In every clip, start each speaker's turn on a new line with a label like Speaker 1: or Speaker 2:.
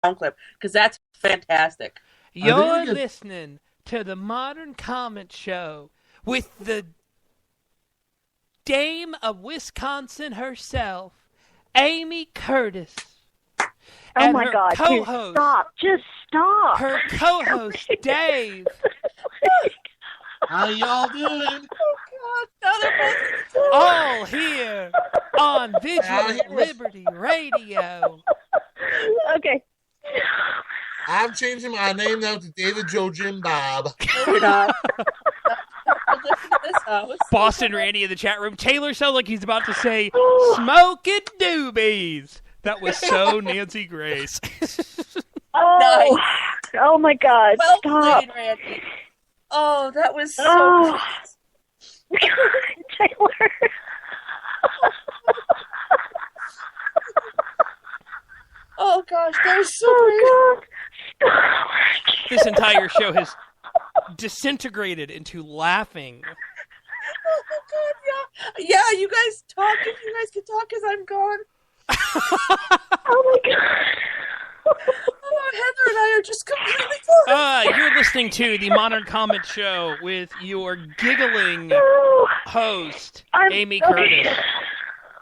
Speaker 1: clip because that's fantastic.
Speaker 2: You're listening to the Modern Comment Show with the Dame of Wisconsin herself, Amy Curtis.
Speaker 3: Oh
Speaker 2: and
Speaker 3: my
Speaker 2: her
Speaker 3: God!
Speaker 2: co-host,
Speaker 3: Stop! Just stop!
Speaker 2: Her co-host, Dave.
Speaker 4: How y'all doing?
Speaker 1: Oh God!
Speaker 2: All here on Vigilant Liberty Radio.
Speaker 3: Okay.
Speaker 4: I'm changing my name now to David Joe Jim Bob.
Speaker 2: Boston Randy in the chat room. Taylor sounds like he's about to say "smoking doobies." That was so Nancy Grace.
Speaker 3: Oh,
Speaker 1: Nice.
Speaker 3: Oh my God!
Speaker 1: Well
Speaker 3: Stop!
Speaker 1: played, Randy. Oh, that was so
Speaker 3: Oh.
Speaker 1: good.
Speaker 3: Taylor.
Speaker 1: Oh gosh, that was so
Speaker 3: Oh
Speaker 1: great.
Speaker 3: God! Stop!
Speaker 2: This entire show has disintegrated into laughing.
Speaker 1: Oh God, yeah, you guys talk if you guys can talk because I'm gone.
Speaker 3: Oh my God!
Speaker 1: Oh, Heather and I are just completely gone.
Speaker 2: You're listening to the Modern Comment Show with your giggling
Speaker 3: Oh.
Speaker 2: host,
Speaker 3: I'm-
Speaker 2: Amy
Speaker 3: okay.
Speaker 2: Curtis,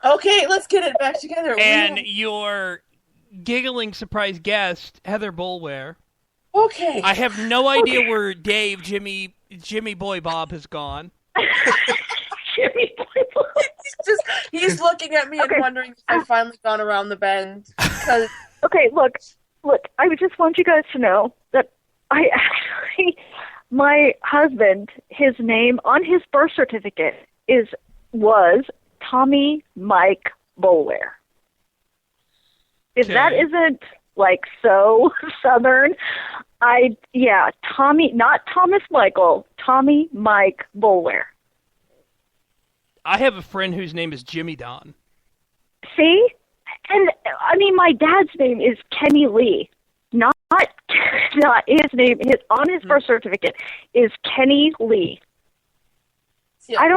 Speaker 1: Okay, let's get it back together.
Speaker 2: and your giggling surprise guest, Heather Bulware.
Speaker 1: Okay.
Speaker 2: I have no idea where Dave, Jimmy Boy Bob has gone.
Speaker 3: Jimmy Boy.
Speaker 1: He's looking at me
Speaker 3: Okay.
Speaker 1: and wondering if I've finally gone around the bend. 'Cause
Speaker 3: Okay, look. I just want you guys to know that I actually, my husband, his name on his birth certificate was Tommy Mike Bulware. If that
Speaker 2: Okay.
Speaker 3: isn't like so Southern, Tommy, not Thomas Michael, Tommy Mike Bulware.
Speaker 2: I have a friend whose name is Jimmy Don.
Speaker 3: See? And I mean, my dad's name is Kenny Lee. Not his name. On his birth certificate is Kenny Lee.
Speaker 1: see,
Speaker 3: I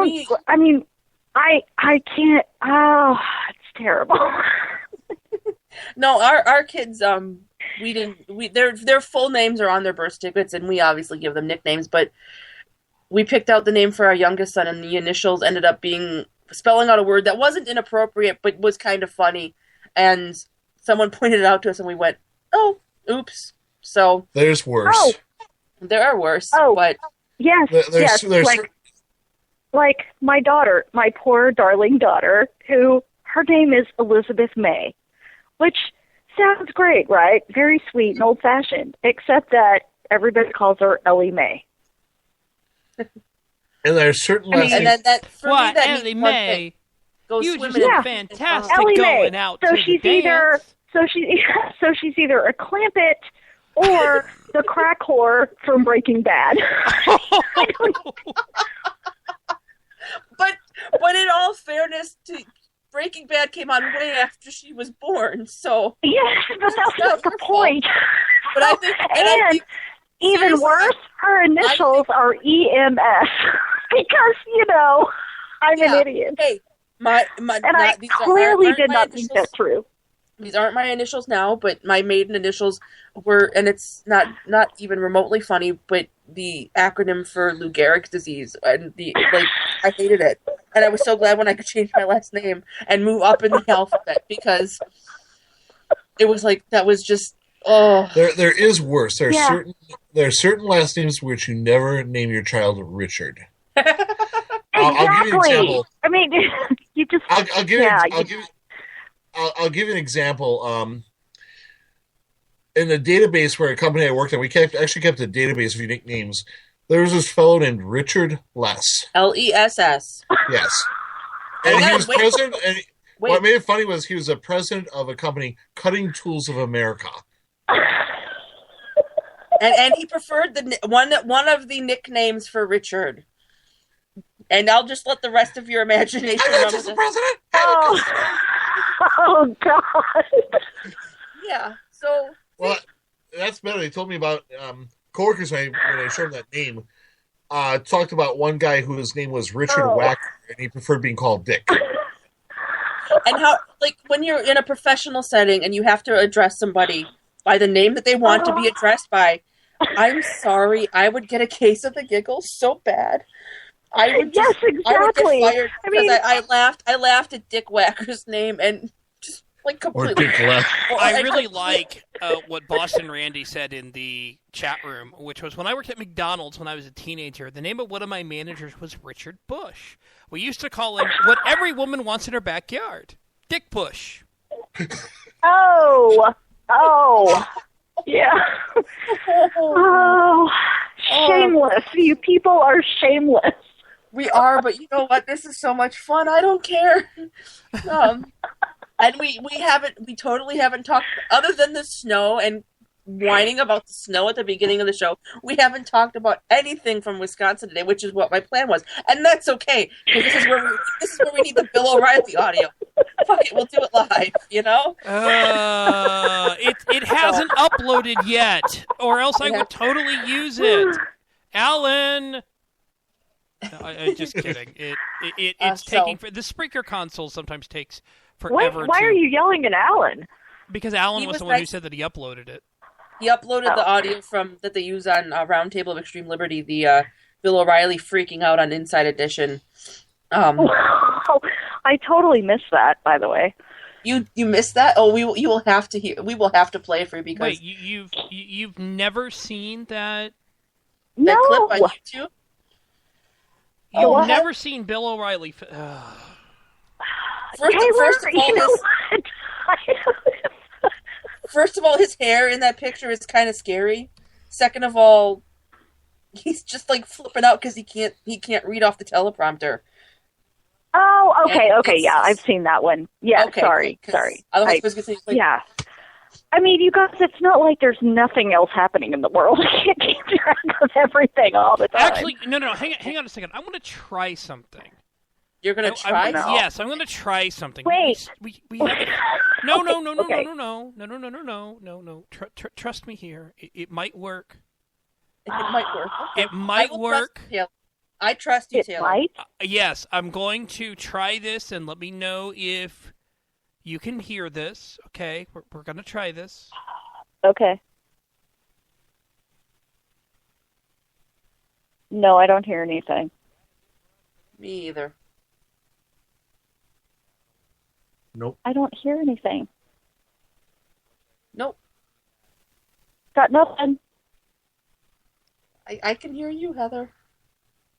Speaker 3: can't. Oh, it's terrible.
Speaker 1: No, our kids, their full names are on their birth certificates, and we obviously give them nicknames, but we picked out the name for our youngest son, and the initials ended up being spelling out a word that wasn't inappropriate, but was kind of funny, and someone pointed it out to us, and we went, oh, oops. So
Speaker 4: There's worse.
Speaker 3: Oh.
Speaker 1: there are worse,
Speaker 3: Oh.
Speaker 1: but
Speaker 3: Yes,
Speaker 4: There's
Speaker 3: like my daughter, my poor darling daughter, who her name is Elizabeth May, which sounds great, right? Very sweet and old-fashioned, except that everybody calls her Ellie Mae.
Speaker 4: and there's certain last
Speaker 1: and
Speaker 4: names.
Speaker 1: that for
Speaker 2: What,
Speaker 1: me that
Speaker 2: Ellie
Speaker 1: means one thing.
Speaker 2: May?
Speaker 1: Go
Speaker 2: You
Speaker 1: swimming
Speaker 2: just
Speaker 1: in
Speaker 2: look
Speaker 3: Yeah.
Speaker 2: fantastic
Speaker 3: Ellie
Speaker 2: going
Speaker 3: Mae.
Speaker 2: out
Speaker 3: So
Speaker 2: to
Speaker 3: she's
Speaker 2: the
Speaker 3: either
Speaker 2: dance.
Speaker 3: so she's either a Clampett or the crack whore from Breaking Bad. I don't know.
Speaker 1: But in all fairness, Breaking Bad came on way after she was born, so.
Speaker 3: Yes, but that's not the point.
Speaker 1: But I think,
Speaker 3: And
Speaker 1: think
Speaker 3: even
Speaker 1: seriously,
Speaker 3: worse, her initials are EMS because I'm an idiot,
Speaker 1: Hey, my
Speaker 3: and I clearly did not think that through.
Speaker 1: These aren't my initials now, but my maiden initials were, and it's not even remotely funny, but the acronym for Lou Gehrig's disease, and I hated it, and I was so glad when I could change my last name and move up in the alphabet because it was like that was just
Speaker 4: There is worse. There are
Speaker 3: Yeah.
Speaker 4: certain last names which you never name your child Richard.
Speaker 3: Exactly.
Speaker 4: I'll give you an example.
Speaker 3: I mean, you just
Speaker 4: I'll give
Speaker 3: yeah.
Speaker 4: I'll give you an example. In the database where a company I worked at, we actually kept a database of unique names. There was this fellow named Richard Less.
Speaker 1: LESS.
Speaker 4: Yes, and he was
Speaker 1: Wait.
Speaker 4: president. And
Speaker 1: Wait,
Speaker 4: what made it funny was he was the president of a company, Cutting Tools of America.
Speaker 1: and he preferred one of the nicknames for Richard. And I'll just let the rest of your imagination
Speaker 4: I'm
Speaker 1: run
Speaker 4: not
Speaker 1: with
Speaker 4: just the
Speaker 1: it.
Speaker 4: president.
Speaker 3: Oh God.
Speaker 1: Yeah. So
Speaker 4: Well, that's better. They told me about coworkers when I showed them that name. Talked about one guy whose name was Richard Wacker, and he preferred being called Dick.
Speaker 1: and how, like, when you're in a professional setting and you have to address somebody, by the name that they want to be addressed by, I'm sorry, I would get a case of the giggles so bad. I would
Speaker 3: yes, exactly.
Speaker 1: I would get fired
Speaker 3: I
Speaker 1: because
Speaker 3: mean,
Speaker 1: I laughed at Dick Wacker's name and just like completely.
Speaker 4: Or Dick left.
Speaker 2: I really like what Boston Randy said in the chat room, which was when I worked at McDonald's when I was a teenager, the name of one of my managers was Richard Bush. We used to call him what every woman wants in her backyard, Dick Bush.
Speaker 3: Oh, yeah. Oh, shameless. You people are shameless.
Speaker 1: We are, but you know what? This is so much fun. I don't care. And we totally haven't talked, other than the snow and whining about the snow at the beginning of the show, we haven't talked about anything from Wisconsin today, which is what my plan was. And that's okay, because this is where we need the Bill O'Reilly audio. Fuck it, we'll do it live, you know?
Speaker 2: It hasn't uploaded yet, or else I would totally use it. Alan! I'm just kidding. It's taking... The Spreaker console sometimes takes forever.
Speaker 3: Why are you yelling at Alan?
Speaker 2: Because Alan was the one who said that he uploaded it.
Speaker 1: He uploaded the audio that they use on Roundtable of Extreme Liberty, the Bill O'Reilly freaking out on Inside Edition.
Speaker 3: I totally missed that, by the way.
Speaker 1: You missed that? Oh, we will have to hear. We will have to play it for you because
Speaker 2: wait, you've never seen that
Speaker 3: no.
Speaker 1: clip on YouTube?
Speaker 2: You've never seen Bill O'Reilly.
Speaker 3: First of all,
Speaker 1: first of all, his hair in that picture is kind of scary. Second of all, he's just like flipping out because he can't read off the teleprompter.
Speaker 3: Oh, okay, yeah, I've seen that one. Yeah,
Speaker 1: okay,
Speaker 3: sorry. Yeah. I mean, you guys, it's not like there's nothing else happening in the world. I can't keep track of everything all the time.
Speaker 2: Actually, no, hang on a second. I want to try something.
Speaker 1: You're going to try?
Speaker 2: Yes, I'm going to try something.
Speaker 3: Wait.
Speaker 2: We have No.
Speaker 3: Okay.
Speaker 2: No. Trust me here. It might work.
Speaker 1: It might work. Okay.
Speaker 2: It might work.
Speaker 1: I trust you, Taylor.
Speaker 3: Might?
Speaker 2: Yes, I'm going to try this and let me know if you can hear this. Okay, we're going to try this.
Speaker 3: Okay. No, I don't hear anything.
Speaker 1: Me either.
Speaker 4: Nope.
Speaker 3: I don't hear anything.
Speaker 1: Nope.
Speaker 3: Got nothing.
Speaker 1: I can hear you, Heather.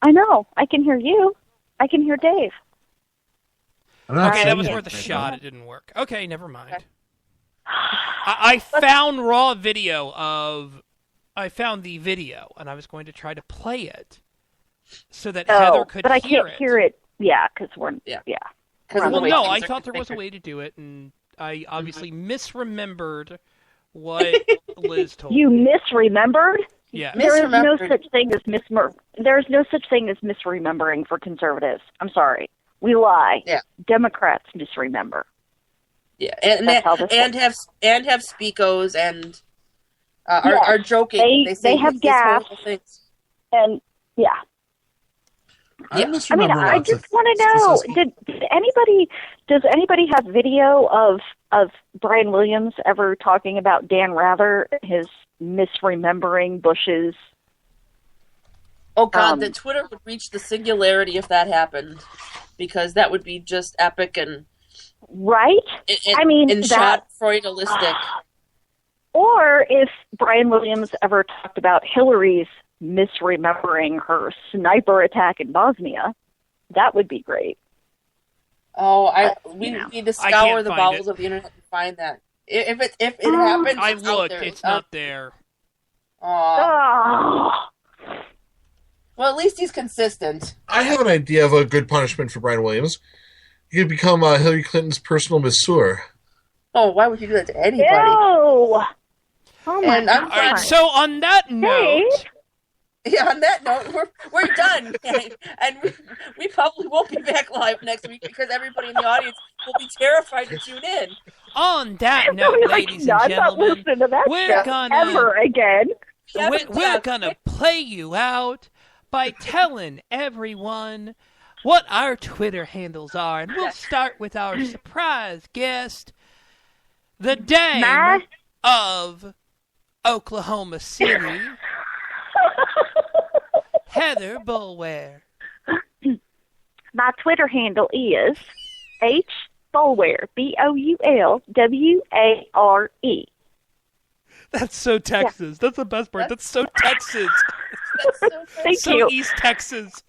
Speaker 3: I know. I can hear you. I can hear Dave.
Speaker 2: Okay, that was worth a shot. It didn't work. Okay, never mind. Okay. I found raw video of... I found the video, and I was going to try to play it so that Heather could hear it.
Speaker 3: But I can't hear it. Yeah, because we're... Yeah.
Speaker 2: Well, no, I thought there was a way to do it, and I obviously misremembered what Liz told me.
Speaker 3: You misremembered?
Speaker 2: Yeah.
Speaker 3: There is no such thing as misremembering for conservatives. I'm sorry. We lie.
Speaker 1: Yeah.
Speaker 3: Democrats misremember.
Speaker 1: Yeah, and have speakos and are joking.
Speaker 3: They have gas. And yeah.
Speaker 4: I
Speaker 3: just want to know: does anybody have video of Brian Williams ever talking about Dan Rather, his misremembering Bush's?
Speaker 1: Oh God, that Twitter would reach the singularity if that happened, because that would be just epic and
Speaker 3: right.
Speaker 1: And Schadenfreudelistic.
Speaker 3: Or if Brian Williams ever talked about Hillary's misremembering her sniper attack in Bosnia, that would be great.
Speaker 1: Oh, we need to scour the bowels of the internet to find that. If it happens,
Speaker 2: I looked. It's not there.
Speaker 3: Oh.
Speaker 1: Well, at least he's consistent.
Speaker 4: I have an idea of a good punishment for Brian Williams. He could become Hillary Clinton's personal masseur.
Speaker 1: Oh, why would you do that to anybody?
Speaker 3: Ew. Oh my God.
Speaker 2: All right, so on that note...
Speaker 1: Yeah, on that note, we're done. And we probably won't be back live next week because everybody in the audience will be terrified to tune in.
Speaker 2: On that note, ladies and gentlemen,
Speaker 3: I'm not listening to that ever again.
Speaker 2: We're gonna play you out by telling everyone what our Twitter handles are, and we'll start with our surprise guest, the Dame of Oklahoma City, Heather Boulware.
Speaker 3: My Twitter handle is hboulware, BOULWARE.
Speaker 2: That's so Texas. That's the best part. That's so Texas.
Speaker 1: That's so great.
Speaker 3: Thank
Speaker 2: So
Speaker 3: you.
Speaker 2: East Texas.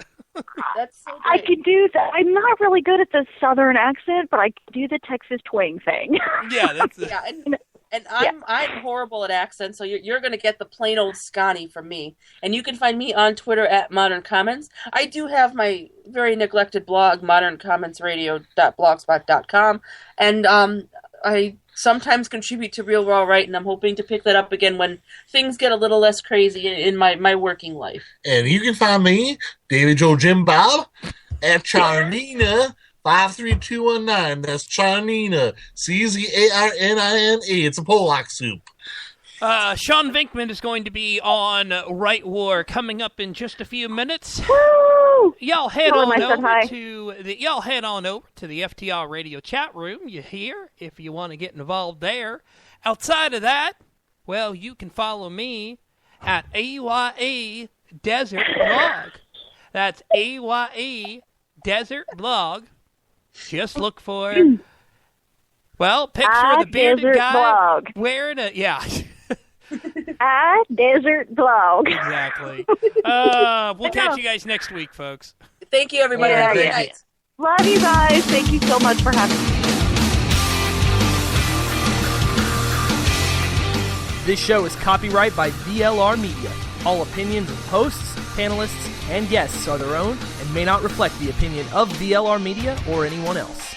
Speaker 1: That's so
Speaker 3: I
Speaker 1: great.
Speaker 3: can do that. I'm not really good at the Southern accent, but I can do the Texas twang thing.
Speaker 2: Yeah, that's it.
Speaker 1: Yeah, and I'm horrible at accents, so you're going to get the plain old Scotty from me. And you can find me on Twitter at Modern Comments. I do have my very neglected blog, moderncommentsradio.blogspot.com, and I sometimes contribute to Real Raw Right, and I'm hoping to pick that up again when things get a little less crazy in my working life.
Speaker 4: And you can find me, David Joe Jim Bob, at Charnina 53219. That's Charnina, Czarnina. It's a Polak soup.
Speaker 2: Sean Vinkman is going to be on Right War coming up in just a few minutes.
Speaker 3: Woo!
Speaker 2: Y'all head
Speaker 3: Tell him
Speaker 2: on
Speaker 3: I said
Speaker 2: over
Speaker 3: hi.
Speaker 2: to the FTR Radio chat room. You hear if you want to get involved there. Outside of that, well, you can follow me at AYE Desert Blog. That's AYE Desert Blog. Just look for, well, picture of the bearded
Speaker 3: Desert
Speaker 2: guy
Speaker 3: Blog.
Speaker 2: wearing a, yeah.
Speaker 3: Desert Blog.
Speaker 2: Exactly. We'll catch you guys next week, folks.
Speaker 1: Thank you, everybody.
Speaker 3: Yeah,
Speaker 1: Have a great
Speaker 3: yeah.
Speaker 1: night.
Speaker 3: Love you guys. Thank you so much for having me.
Speaker 5: This show is copyright by VLR Media. All opinions of hosts, panelists, and guests are their own and may not reflect the opinion of VLR Media or anyone else.